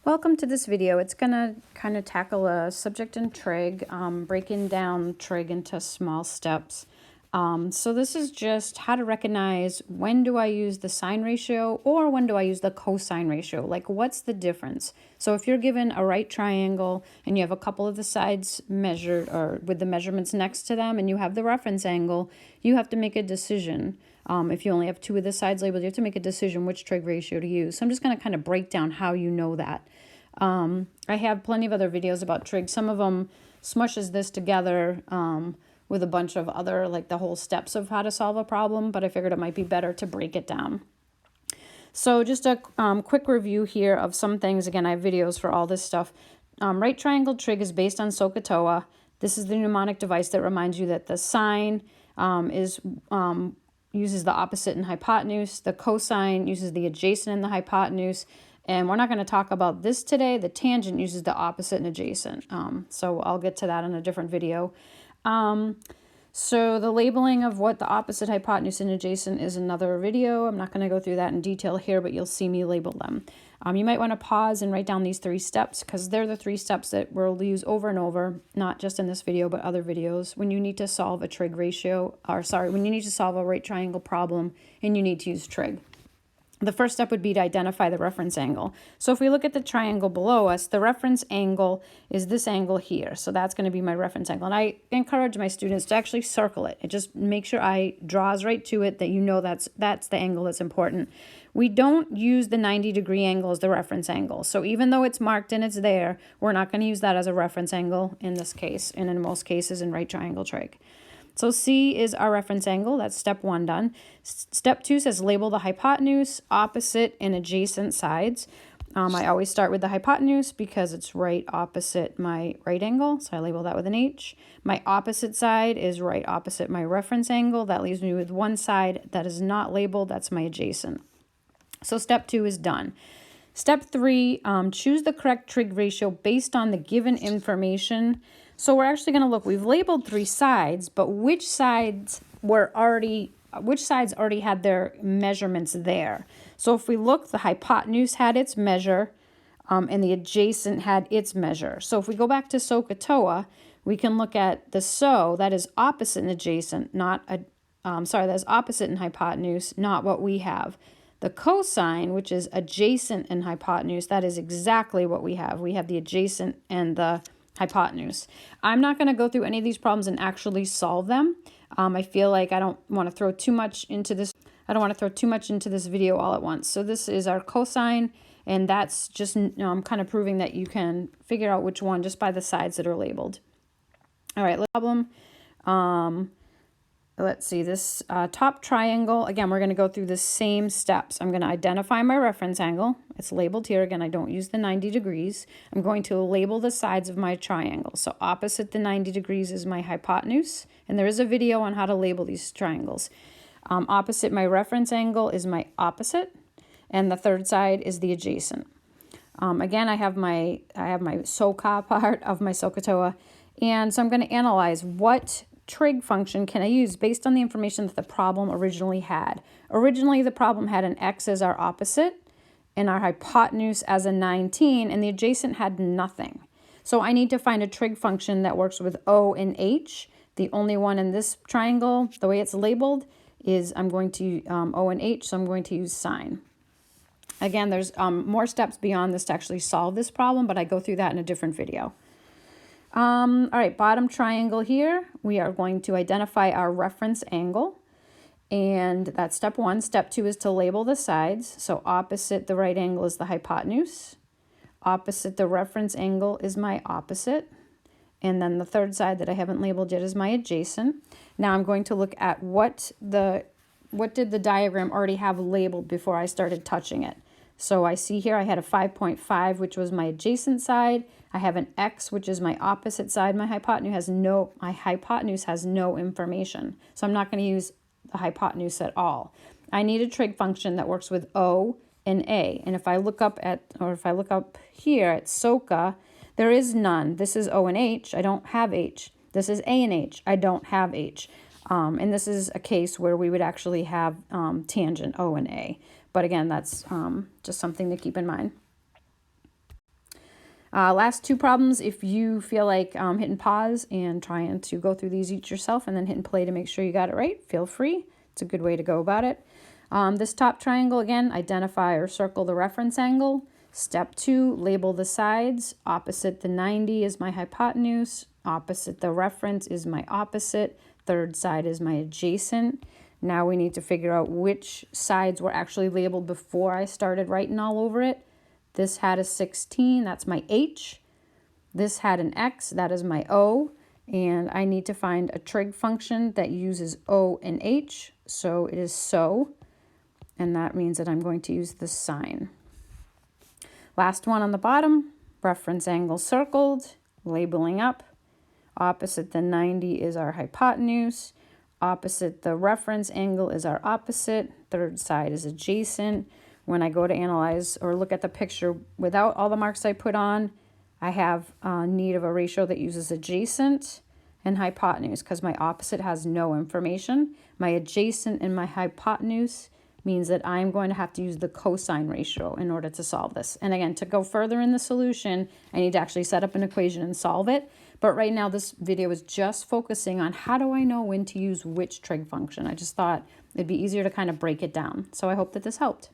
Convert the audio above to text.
Welcome to this video. It's going to kind of tackle a subject in trig, breaking down trig into small steps. So this is just how to recognize when do I use the sine ratio or when do I use the cosine ratio? Like, what's the difference? So if you're given a right triangle and you have a couple of the sides measured or with the measurements next to them and you have the reference angle, you have to make a decision. If you only have two of the sides labeled, you have to make a decision which trig ratio to use. So I'm just going to kind of break down how you know that. I have plenty of other videos about trig. Some of them smushes this together with a bunch of other, like the whole steps of how to solve a problem, but I figured it might be better to break it down. So just a quick review here of some things. Again, I have videos for all this stuff. Right triangle trig is based on SOHCAHTOA. This is the mnemonic device that reminds you that the sine uses the opposite and hypotenuse. The cosine uses the adjacent and the hypotenuse. And we're not going to talk about this today. The tangent uses the opposite and adjacent. So I'll get to that in a different video. So the labeling of what the opposite, hypotenuse, and adjacent is another video. I'm not going to go through that in detail here, but you'll see me label them. You might want to pause and write down these 3 steps because they're the 3 steps that we'll use over and over, not just in this video, but other videos when you need to solve a trig ratio, when you need to solve a right triangle problem and you need to use trig. The first step would be to identify the reference angle. So if we look at the triangle below us, the reference angle is this angle here. So that's going to be my reference angle. And I encourage my students to actually circle it. It just makes your eye draws right to it that you know that's the angle that's important. We don't use the 90-degree angle as the reference angle. So even though it's marked and it's there, we're not going to use that as a reference angle in this case and in most cases in right triangle trig. So C is our reference angle. That's step 1 done. Step 2 says label the hypotenuse, opposite, and adjacent sides. I always start with the hypotenuse because it's right opposite my right angle. So I label that with an H. My opposite side is right opposite my reference angle. That leaves me with one side that is not labeled. That's my adjacent. So step 2 is done. Step 3, choose the correct trig ratio based on the given information. So we're actually going to look, we've labeled 3 sides, but which sides already had their measurements there. So if we look, the hypotenuse had its measure, and the adjacent had its measure. So if we go back to SOHCAHTOA, we can look at the that is opposite and adjacent, that is opposite and hypotenuse, not what we have. The cosine, which is adjacent and hypotenuse, that is exactly what we have. We have the adjacent and the hypotenuse. I'm not going to go through any of these problems and actually solve them. I feel like I don't want to throw too much into this. I don't want to throw too much into this video all at once. So this is our cosine, and that's just kind of proving that you can figure out which one just by the sides that are labeled. All right, problem. Let's see, this top triangle, again, we're going to go through the same steps. I'm going to identify my reference angle. It's labeled here. Again, I don't use the 90 degrees. I'm going to label the sides of my triangle. So opposite the 90 degrees is my hypotenuse, and there is a video on how to label these triangles. Opposite my reference angle is my opposite, and the third side is the adjacent. Again, I have my SOHCAHTOA part of my SOHCAHTOA, and so I'm going to analyze what trig function can I use based on the information that the problem originally had. Originally, the problem had an x as our opposite and our hypotenuse as a 19, and the adjacent had nothing. So I need to find a trig function that works with O and H. The only one in this triangle, the way it's labeled, is I'm going to O and H, so I'm going to use sine. Again, there's more steps beyond this to actually solve this problem, but I go through that in a different video. All right, bottom triangle here, we are going to identify our reference angle, and that's step 1. Step 2 is to label the sides. So opposite the right angle is the hypotenuse. Opposite the reference angle is my opposite. And then the third side that I haven't labeled yet is my adjacent. Now I'm going to look at what did the diagram already have labeled before I started touching it. So I see here I had a 5.5, which was my adjacent side. I have an x, which is my opposite side. My hypotenuse has no information. So I'm not going to use the hypotenuse at all. I need a trig function that works with O and A. And if I look up here at SOHCAHTOA, there is none. This is O and H. I don't have H. This is A and H. I don't have H. And this is a case where we would actually have tangent O and A. But again, that's just something to keep in mind. Last two problems, if you feel like hitting pause and trying to go through these each yourself and then hitting play to make sure you got it right, feel free. It's a good way to go about it. This top triangle, again, identify or circle the reference angle. Step 2, label the sides. Opposite the 90 is my hypotenuse. Opposite the reference is my opposite. Third side is my adjacent. Now we need to figure out which sides were actually labeled before I started writing all over it. This had a 16, that's my H. This had an X, that is my O. And I need to find a trig function that uses O and H. So it is so. And that means that I'm going to use the sine. Last one on the bottom, reference angle circled, labeling up. Opposite the 90 is our hypotenuse. Opposite the reference angle is our opposite. Third side is adjacent. When I go to analyze or look at the picture without all the marks I put on, I have need of a ratio that uses adjacent and hypotenuse because my opposite has no information. My adjacent and my hypotenuse means that I'm going to have to use the cosine ratio in order to solve this. And again, to go further in the solution, I need to actually set up an equation and solve it. But right now, this video is just focusing on how do I know when to use which trig function. I just thought it'd be easier to kind of break it down. So I hope that this helped.